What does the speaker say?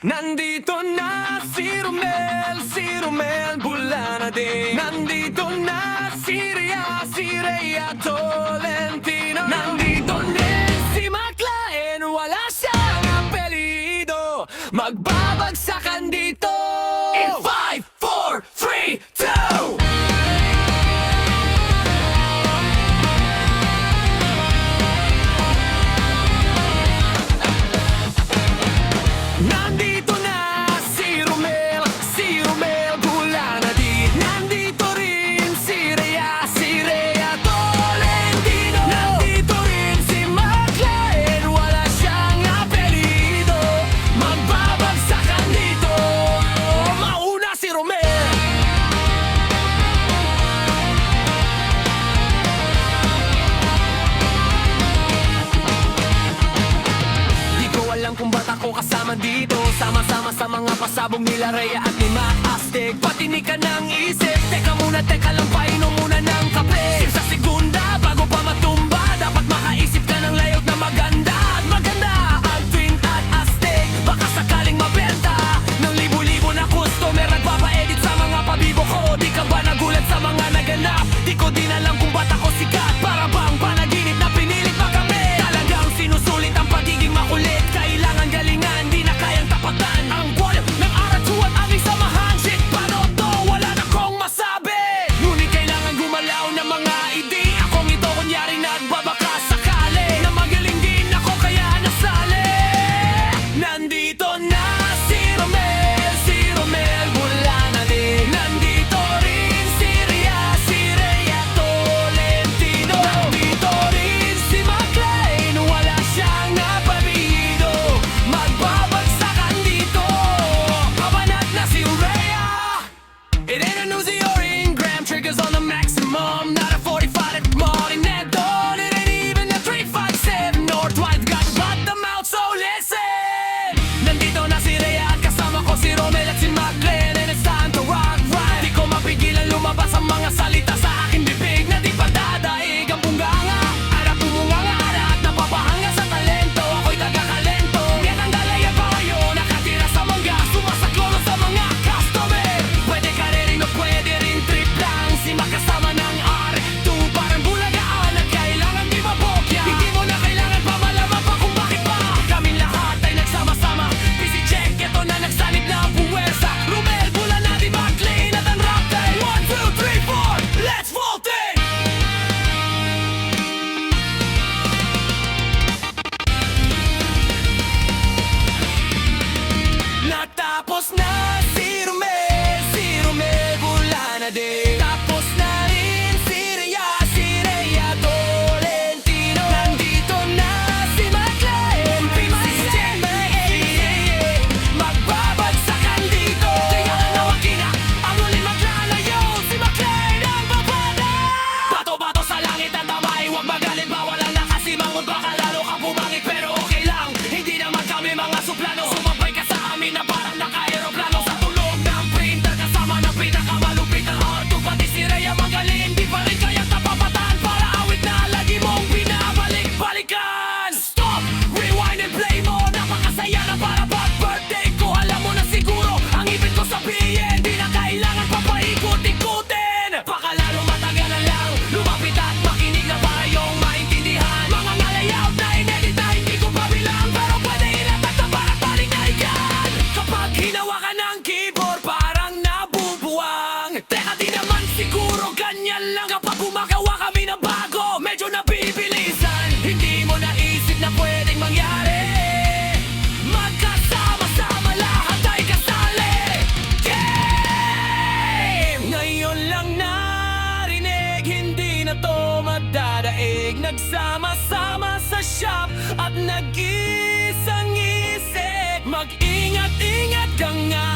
Nandito na si Romel Bula na din. Nandito na si Rhea Tolentino. Nandito din si McLaren, wala siyang apelido. Magbabagsakan dito in 5, 4, 3, 2. Nandito na si Romel Bula na din. Nandito rin si Rhea Tolentino. Nandito rin si McLaren, wala siyang apelido. Magbabagsakan dito, mauna si Romel. Di ko alam kung ba't ako kasama dito. Sama-sama sa mga pasabog nila Rhea at ni Mac Aztec. Patinig ka ng isip, teka lang, painom muna ng kape. Sa segunda, bago pa matumba, dapat makaisip ka ng layout na maganda. At maganda ang Twin at Aztec, baka sakaling mabenta ng libo-libo na customer. Nagpapa-edit sa mga pabibo ko. Di ka ba nagulat sa mga naganap? Di ko din alam kung ba't ako sikat. Para bang panaginip na pinilit pa kami. Talagang sinusulit ang pagiging makulit. Kailangan galingan, di na kayang tapatan ang volume ng aratsu at aming samahan. Shit, paano to? Wala na kong masabi. Ngunit kailangan gumalaw ng mga ide. Akong ito kunyari nagbabaka sakali na magaling din ako kaya nasali. Nandito na si Romel Bula na din. Nandito rin si Rhea Tolentino. Nandito rin si McLaren, wala siyang apelido. Magbabagsakan dito, kabanat na si Rhea. It ain't a Uzi or Ingram, triggers on the maximum. Not a 45 at Martineto. It ain't even a 357 or Dwight got bottom out, so listen. Nandito na si Rhea at kasama ko si Romel at si McLaren. And it's time to rock right. Di ko mapigilan lumabas ang mga salita sa aking bibig na di pa dadaig ang pungganga. Harap umunganga at napapahanga sa talento. Ako'y taga-kalento. Yan ang dalayan pa kayo, nakatira sa mangga, sumasaklolo sa mga customer. Pwede ka rin o pwede rin trip lang. Si makasama ng R2, parang bulagaan at kailangan di mabokya. Hindi mo na kailangan pa malaman pa kung bakit ba kaming lahat ay nagsama-sama. Busy check, ito na nagsanib na ang puwersa. Romel Bula na di McLaren at ang rap day. 1, 2, 3, 4, let's vault it! Natapos na si Romel Bula na din. Tapos na rin si Rhea Tolentino. Nandito na si McLaren, magbabagsakan dito. Kaya na wakina, ang ulit maglalayo. Si McLaren ang babada. Bato-bato sa langit at tamay, huwag magalit, bawal ang nakasimangon. Baka lalo ka bumangit pero okay lang. Hindi naman kami mga suplano. Sumabay ka sa amin na parang naka-aeroplano. Sa tulog ng printer kasama ng pinakamalupit na R2. Pati si Rhea magaling, di pa rin kaya tapapatan. Para awit na lagi mong binabalik-balikan. Stop, rewind and play mo. Napakasaya na para pag birthday ko. Alam mo na siguro ang ibig ko sabihin. Di na kailangan pa paikot-ikutin. Baka lalo matagalan lang, lumapit at makinig na para yung maintindihan. Mga ngalayaw na inedit na hindi ko pabilang, pero pwede inatak na para palingayan. Kapag hinawakan ng keyboard parang nabubuwang. Teka di naman siguro ganyan lang kapag gumagawa kami ng bago. Medyo nabibilisan, hindi mo naisip na pwedeng mangyari. Magkasama-sama lahat ay kasali. Game! Ngayon lang narinig, hindi na to madadaig. Nagsama-sama sa shop at nag-isang isip. Mag-ingat-ingat ka nga